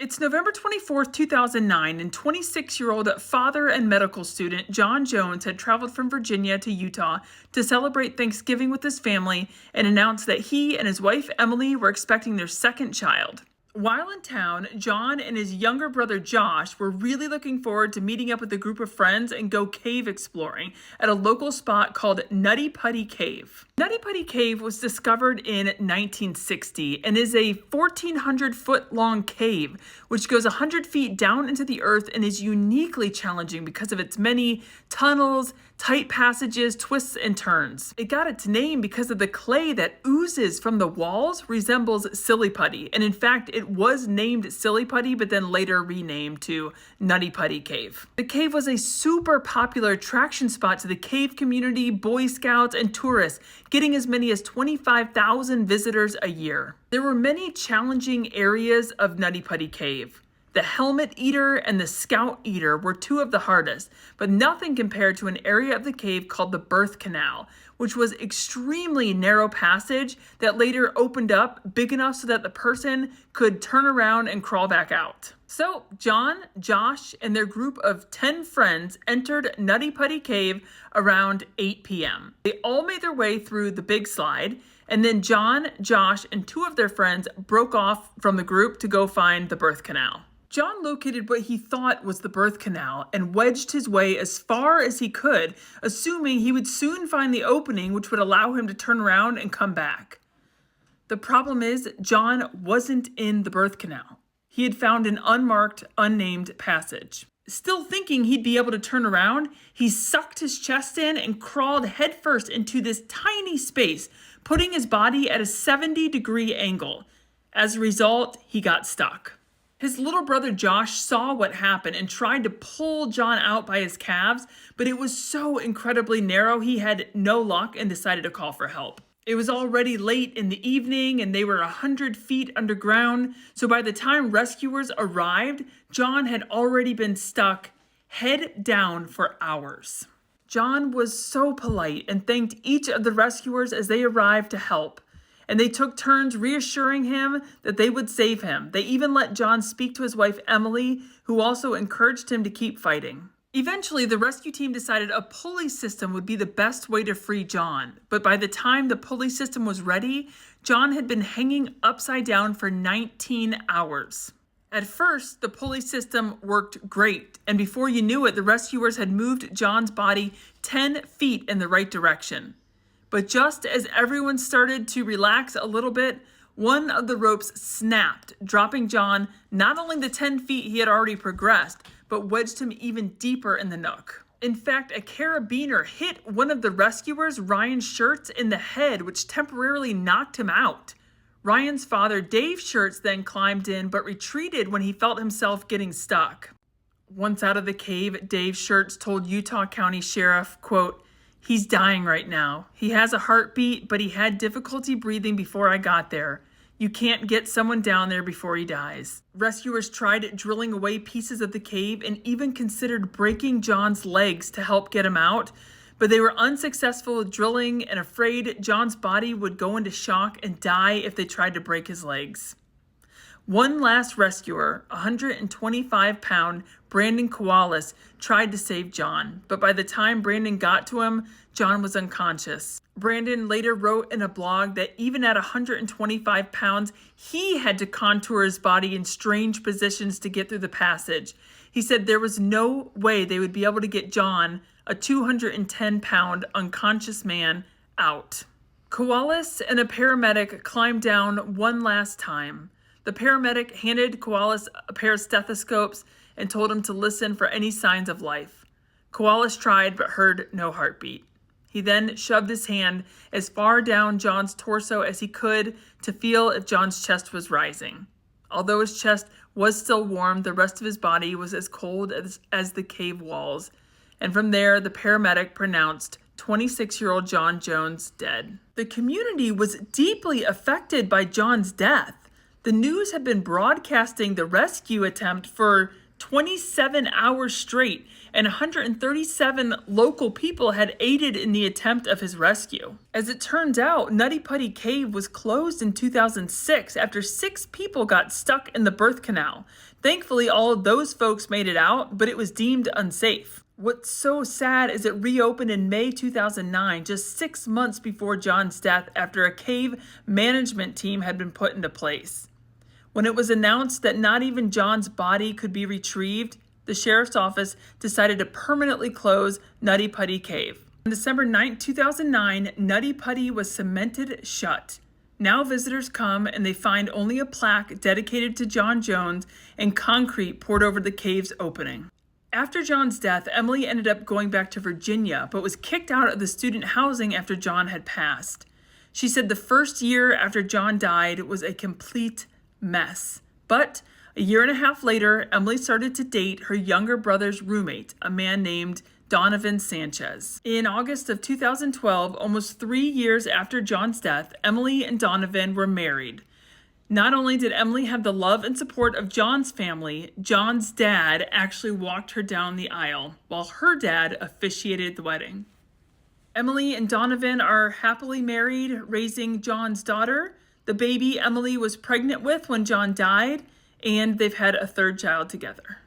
It's November 24th, 2009, and 26-year-old father and medical student John Jones had traveled from Virginia to Utah to celebrate Thanksgiving with his family and announced that he and his wife Emily were expecting their second child. While in town, John and his younger brother Josh were really looking forward to meeting up with a group of friends and go cave exploring at a local spot called Nutty Putty Cave. Nutty Putty Cave was discovered in 1960 and is a 1,400-foot long cave which goes 100 feet down into the earth and is uniquely challenging because of its many tunnels, tight passages, twists, and turns. It got its name because of the clay that oozes from the walls resembles silly putty, and in fact it was named Silly Putty but then later renamed to Nutty Putty Cave. The cave was a super popular attraction spot to the cave community, Boy Scouts, and tourists, getting as many as 25,000 visitors a year. There were many challenging areas of Nutty Putty Cave. The Helmet Eater and the Scout Eater were two of the hardest, but nothing compared to an area of the cave called the Birth Canal, which was extremely narrow passage that later opened up big enough so that the person could turn around and crawl back out. So John, Josh, and their group of 10 friends entered Nutty Putty Cave around 8 p.m. They all made their way through the big slide, and then John, Josh, and two of their friends broke off from the group to go find the birth canal. John located what he thought was the birth canal and wedged his way as far as he could, assuming he would soon find the opening which would allow him to turn around and come back. The problem is, John wasn't in the birth canal. He had found an unmarked, unnamed passage. Still thinking he'd be able to turn around, he sucked his chest in and crawled headfirst into this tiny space, putting his body at a 70-degree angle. As a result, he got stuck. His little brother Josh saw what happened and tried to pull John out by his calves, but it was so incredibly narrow he had no luck and decided to call for help. It was already late in the evening and they were 100 feet underground, so by the time rescuers arrived, John had already been stuck head down for hours. John was so polite and thanked each of the rescuers as they arrived to help. And they took turns reassuring him that they would save him. They even let John speak to his wife, Emily, who also encouraged him to keep fighting. Eventually, the rescue team decided a pulley system would be the best way to free John. But by the time the pulley system was ready, John had been hanging upside down for 19 hours. At first, the pulley system worked great, and before you knew it, the rescuers had moved John's body 10 feet in the right direction. But just as everyone started to relax a little bit, one of the ropes snapped, dropping John not only the 10 feet he had already progressed, but wedged him even deeper in the nook. In fact, a carabiner hit one of the rescuers, Ryan Schertz, in the head, which temporarily knocked him out. Ryan's father, Dave Schertz, then climbed in, but retreated when he felt himself getting stuck. Once out of the cave, Dave Schertz told Utah County Sheriff, quote, "He's dying right now. He has a heartbeat, but he had difficulty breathing before I got there. You can't get someone down there before he dies." Rescuers tried drilling away pieces of the cave and even considered breaking John's legs to help get him out, but they were unsuccessful with drilling and afraid John's body would go into shock and die if they tried to break his legs. One last rescuer, 125-pound Brandon Koalas, tried to save John, but by the time Brandon got to him, John was unconscious. Brandon later wrote in a blog that even at 125 pounds, he had to contour his body in strange positions to get through the passage. He said there was no way they would be able to get John, a 210-pound unconscious man, out. Koalas and a paramedic climbed down one last time. The paramedic handed Koalas a pair of stethoscopes and told him to listen for any signs of life. Koalas tried but heard no heartbeat. He then shoved his hand as far down John's torso as he could to feel if John's chest was rising. Although his chest was still warm, the rest of his body was as cold as the cave walls. And from there, the paramedic pronounced 26-year-old John Jones dead. The community was deeply affected by John's death. The news had been broadcasting the rescue attempt for 27 hours straight, and 137 local people had aided in the attempt of his rescue. As it turns out, Nutty Putty Cave was closed in 2006 after 6 people got stuck in the birth canal. Thankfully, all of those folks made it out, but it was deemed unsafe. What's so sad is it reopened in May 2009, just 6 months before John's death, after a cave management team had been put into place. When it was announced that not even John's body could be retrieved, the sheriff's office decided to permanently close Nutty Putty Cave. On December 9, 2009, Nutty Putty was cemented shut. Now visitors come and they find only a plaque dedicated to John Jones and concrete poured over the cave's opening. After John's death, Emily ended up going back to Virginia, but was kicked out of the student housing after John had passed. She said the first year after John died was a complete mess. But a year and a half later, Emily started to date her younger brother's roommate, a man named Donovan Sanchez. In August of 2012, almost 3 years after John's death, Emily and Donovan were married. Not only did Emily have the love and support of John's family, John's dad actually walked her down the aisle, while her dad officiated the wedding. Emily and Donovan are happily married, raising John's daughter, the baby Emily was pregnant with when John died, and they've had a 3rd child together.